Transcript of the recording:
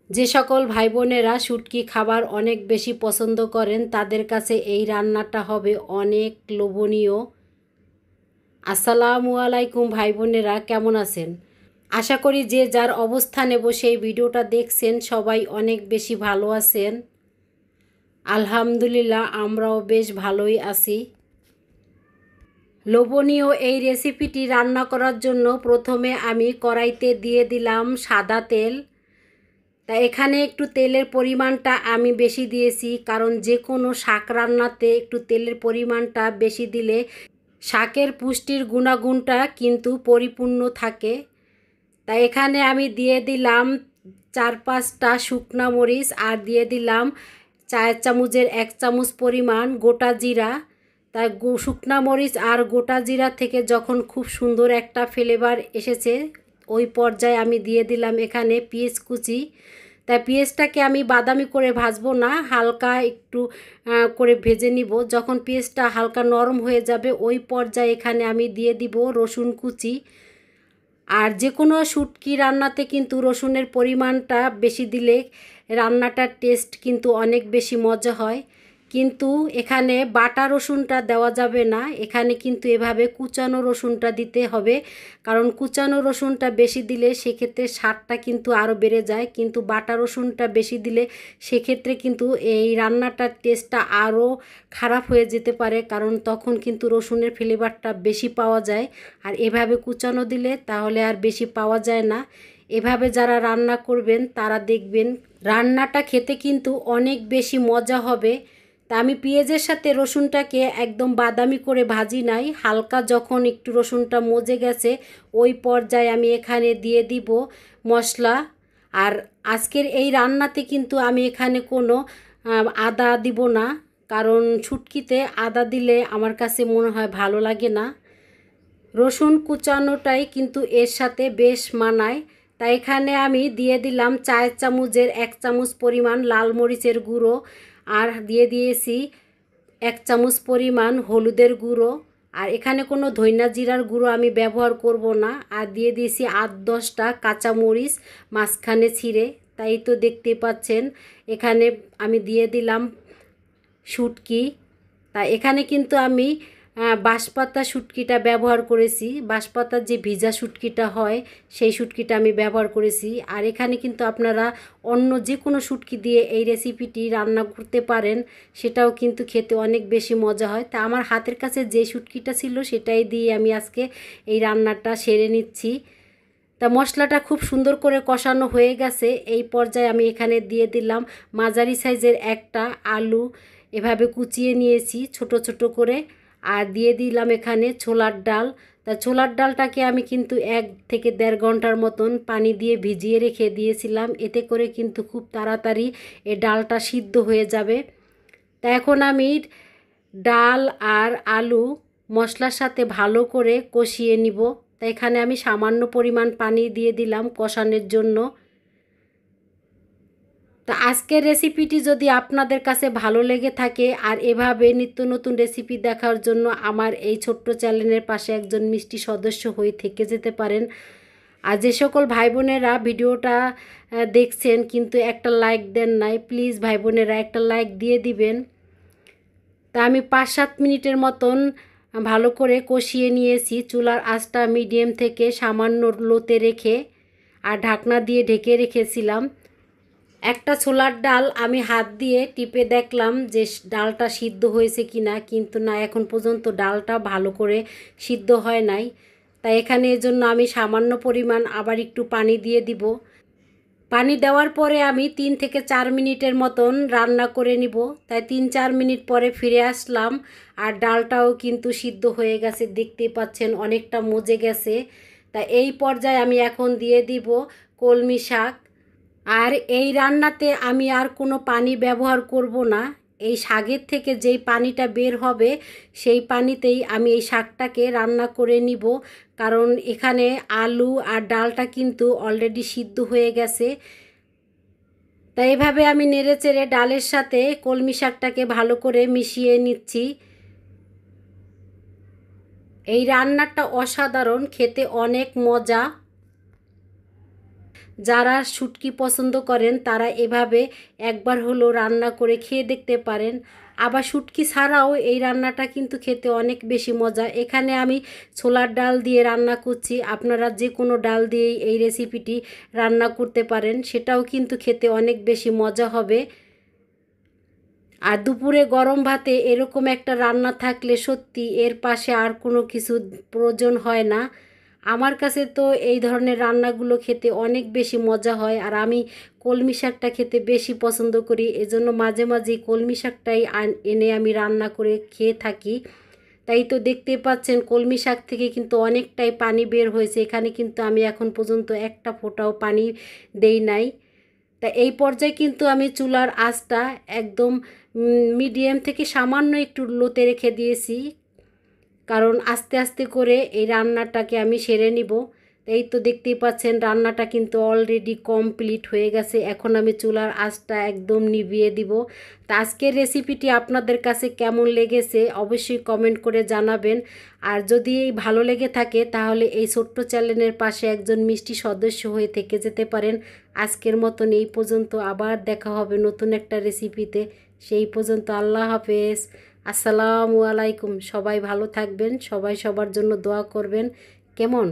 যে সকল ভাই বোনেরা শুটকি খাবার অনেক বেশি পছন্দ করেন তাদের কাছে এই রান্নাটা হবে অনেক লোভনীয়। আসসালামু আলাইকুম ভাই বোনেরা, কেমন আছেন? আশা করি যে যার অবস্থানে বসে এই ভিডিওটা দেখছেন সবাই অনেক বেশি ভালো আছেন। আলহামদুলিল্লাহ, আমরাও বেশ ভালোই আছি। লোভনীয় এই রেসিপিটি রান্না করার জন্য প্রথমে আমি কড়াইতে দিয়ে দিলাম সাদা তেল। তা এখানে একটু তেলের পরিমাণটা আমি বেশি দিয়েছি, কারণ যে কোনো শাক রান্নাতে একটু তেলের পরিমাণটা বেশি দিলে শাকের পুষ্টির গুণাগুণটা কিন্তু পরিপূর্ণ থাকে। তা এখানে আমি দিয়ে দিলাম 4-5টা শুকনা মরিচ আর দিয়ে দিলাম 4 চামচের 1 চামচ পরিমাণ গোটা জিরা। তাই শুকনা মরিচ আর গোটা জিরা থেকে যখন খুব সুন্দর একটা ফ্লেভার এসেছে ওই পর্যায়ে আমি দিয়ে দিলাম এখানে পেঁয়াজ কুচি। তাই পেঁয়াজটাকে আমি বাদামি করে ভাজবো না, হালকা একটু করে ভেজে নিব। যখন পেঁয়াজটা হালকা নরম হয়ে যাবে ওই পর্যায়ে এখানে আমি দিয়ে দিব রসুন কুচি। আর যে কোনো শুটকি রান্নাতে কিন্তু রসুনের পরিমাণটা বেশি দিলে রান্নাটার টেস্ট কিন্তু অনেক বেশি মজা হয়। কিন্তু এখানে বাটা রসুনটা দেওয়া যাবে না, এখানে কিন্তু এভাবে কুচানো রসুনটা দিতে হবে। কারণ কুচানো রসুনটা বেশি দিলে সেক্ষেত্রে স্বাদটা কিন্তু আরও বেড়ে যায়, কিন্তু বাটা রসুনটা বেশি দিলে সেক্ষেত্রে কিন্তু এই রান্নাটার টেস্টটা আরও খারাপ হয়ে যেতে পারে, কারণ তখন কিন্তু রসুনের ফ্লেভারটা বেশি পাওয়া যায়। আর এভাবে কুচানো দিলে তাহলে আর বেশি পাওয়া যায় না। এভাবে যারা রান্না করবেন তারা দেখবেন রান্নাটা খেতে কিন্তু অনেক বেশি মজা হবে। তা আমি পেঁয়াজের সাথে রসুনটাকে একদম বাদামি করে ভাজি নাই, হালকা যখন একটু রসুনটা মজে গেছে ওই পর্যায়ে আমি এখানে দিয়ে দিব মশলা। আর আজকের এই রান্নাতে কিন্তু আমি এখানে কোনো আদা দিব না, কারণ শুটকিতে আদা দিলে আমার কাছে মনে হয় ভালো লাগে না। রসুন কুচানোটাই কিন্তু এর সাথে বেশ মানায়। তাই এখানে আমি দিয়ে দিলাম 4 চামচের 1 চামচ পরিমাণ লাল মরিচের গুঁড়ো, আর দিয়ে দিয়েছি 1 চামচ পরিমাণ হলুদের গুঁড়ো। আর এখানে কোনো ধইনা জিরার গুঁড়ো আমি ব্যবহার করব না। আর দিয়ে দিয়েছি 8-10টা কাঁচামরিচ মাঝখানে ছিঁড়ে। তাই তো দেখতে পাচ্ছেন এখানে আমি দিয়ে দিলাম শুটকি। তা এখানে কিন্তু আমি বাঁশপাতা শুটকিটা ব্যবহার করেছি, বাঁশপাতার যে ভিজা শুটকিটা হয় সেই শুটকিটা আমি ব্যবহার করেছি। আর এখানে কিন্তু আপনারা অন্য যে কোনো শুটকি দিয়ে এই রেসিপিটি রান্না করতে পারেন, সেটাও কিন্তু খেতে অনেক বেশি মজা হয়। তা আমার হাতের কাছে যে শুটকিটা ছিল সেটাই দিয়ে আমি আজকে এই রান্নাটা সেরে নিচ্ছি। তা মশলাটা খুব সুন্দর করে কষানো হয়ে গেছে, এই পর্যায়ে আমি এখানে দিয়ে দিলাম মাঝারি সাইজের একটা আলু, এভাবে কুচিয়ে নিয়েছি ছোট ছোট করে। আর দিয়ে দিলাম এখানে ছোলার ডাল। তা ছোলার ডালটাকে আমি কিন্তু 1 থেকে 1.5 ঘন্টার মতন পানি দিয়ে ভিজিয়ে রেখে দিয়েছিলাম, এতে করে কিন্তু খুব তাড়াতাড়ি এই ডালটা সিদ্ধ হয়ে যাবে। তা এখন আমি ডাল আর আলু মশলার সাথে ভালো করে কষিয়ে নিব। তা এখানে আমি সামান্য পরিমাণ পানি দিয়ে দিলাম কষানোর জন্য। তা আজকের রেসিপিটি যদি আপনাদের কাছে ভালো লেগে থাকে আর এভাবে নিত্য নতুন রেসিপি দেখার জন্য আমার এই ছোট্ট চ্যানেলের পাশে একজন মিষ্টি সদস্য হয়ে থেকে যেতে পারেন। আর যে সকল ভাই বোনেরা ভিডিওটা দেখছেন কিন্তু একটা লাইক দেন নাই, প্লিজ ভাই বোনেরা একটা লাইক দিয়ে দিবেন। তা আমি 5-7 মিনিটের মতন ভালো করে কষিয়ে নিয়েছি, চুলার আঁচটা মিডিয়াম থেকে সামান্য লোতে রেখে আর ঢাকনা দিয়ে ঢেকে রেখেছিলাম। একটা ছোলার ডাল আমি হাত দিয়ে টিপে দেখলাম যে ডালটা সিদ্ধ হয়েছে কিনা, কিন্তু না, এখন পর্যন্ত ডালটা ভালো করে সিদ্ধ হয় নাই। তাই এখানে এজন্য আমি সামান্য পরিমাণ আবার একটু পানি দিয়ে দিব। পানি দেওয়ার পরে আমি 3 থেকে 4 মিনিটের মতন রান্না করে নিব। তাই 3-4 মিনিট পরে ফিরে আসলাম আর ডালটাও কিন্তু সিদ্ধ হয়ে গেছে, দেখতে পাচ্ছেন অনেকটা মজে গেছে। তাই এই পর্যায়ে আমি এখন দিয়ে দিব কলমি শাক। আর এই রান্নাতে আমি আর কোনো পানি ব্যবহার করব না, এই শাকের থেকে যেই পানিটা বের হবে সেই পানিতেই আমি এই শাকটাকে রান্না করে নিব, কারণ এখানে আলু আর ডালটা কিন্তু অলরেডি সিদ্ধ হয়ে গেছে। তাই এভাবে আমি নেড়েচেড়ে ডালের সাথে কলমি শাকটাকে ভালো করে মিশিয়ে নিচ্ছি। এই রান্নাটা অসাধারণ, খেতে অনেক মজা। যারা শুটকি পছন্দ করেন তারা এভাবে একবার হলো রান্না করে খেয়ে দেখতে পারেন। আবার শুটকি ছাড়াও এই রান্নাটা কিন্তু খেতে অনেক বেশি মজা। এখানে আমি ছোলার ডাল দিয়ে রান্না করছি, আপনারা যে কোনো ডাল দিয়েই এই রেসিপিটি রান্না করতে পারেন, সেটাও কিন্তু খেতে অনেক বেশি মজা হবে। আর দুপুরে গরম ভাতে এরকম একটা রান্না থাকলে সত্যি এর পাশে আর কোনো কিছু প্রয়োজন হয় না। আমার কাছে তো এই ধরনের রান্নাগুলো খেতে অনেক বেশি মজা হয়, আর আমি কলমি শাকটা খেতে বেশি পছন্দ করি, এজন্য মাঝে মাঝেই কলমি শাকটাই এনে আমি রান্না করে খেয়ে থাকি। তাই তো দেখতে পাচ্ছেন কলমি শাক থেকে কিন্তু অনেকটাই পানি বের হয়েছে, এখানে কিন্তু আমি এখন পর্যন্ত একটা ফোঁটাও পানি দেই নাই। তা এই পর্যায়ে কিন্তু আমি চুলার আঁচটা একদম মিডিয়াম থেকে সামান্য একটু লোতে রেখে দিয়েছি, কারণ আস্তে আস্তে করে এই রান্নাটাকে আমি সেরে নিব। এই তো দেখতেই পাচ্ছেন রান্নাটা কিন্তু অলরেডি কমপ্লিট হয়ে গেছে। এখন আমি চুলার আঁচটা একদম নিভিয়ে দিব। তা আজকের রেসিপিটি আপনাদের কাছে কেমন লেগেছে অবশ্যই কমেন্ট করে জানাবেন। আর যদি এই ভালো লেগে থাকে তাহলে এই ছোট্ট চ্যানেলের পাশে একজন মিষ্টি সদস্য হয়ে থেকে যেতে পারেন। আজকের মতন এই পর্যন্ত, আবার দেখা হবে নতুন একটা রেসিপিতে। সেই পর্যন্ত আল্লাহ হাফেজ, আসসালামু আলাইকুম। সবাই ভালো থাকবেন, সবাই সবার জন্য দোয়া করবেন, কেমন?